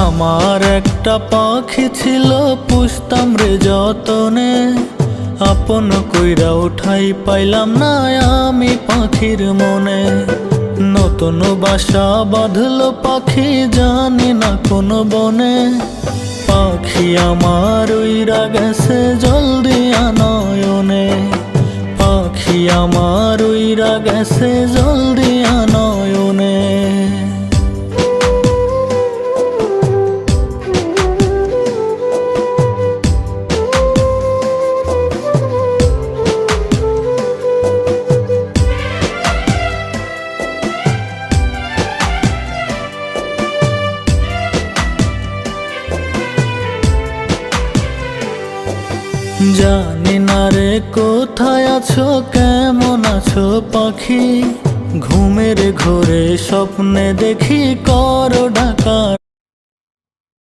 আমার একটা পাখি ছিল, পুষতাম রে যতনে, আপন কইরা উঠাই পাইলাম না আমি পাখির মনে। নতুন বাসা বাঁধলো পাখি, জানি না কোন বনে। পাখি আমার উইরা গেছে জলদি নয়নে, পাখি আমার উইরা গেছে জলদি নয়নে। জানি না রে কোথায় আছো, কেমন আছো পাখি, ঘুমের ঘোরে স্বপ্নে দেখি করো ডাকা।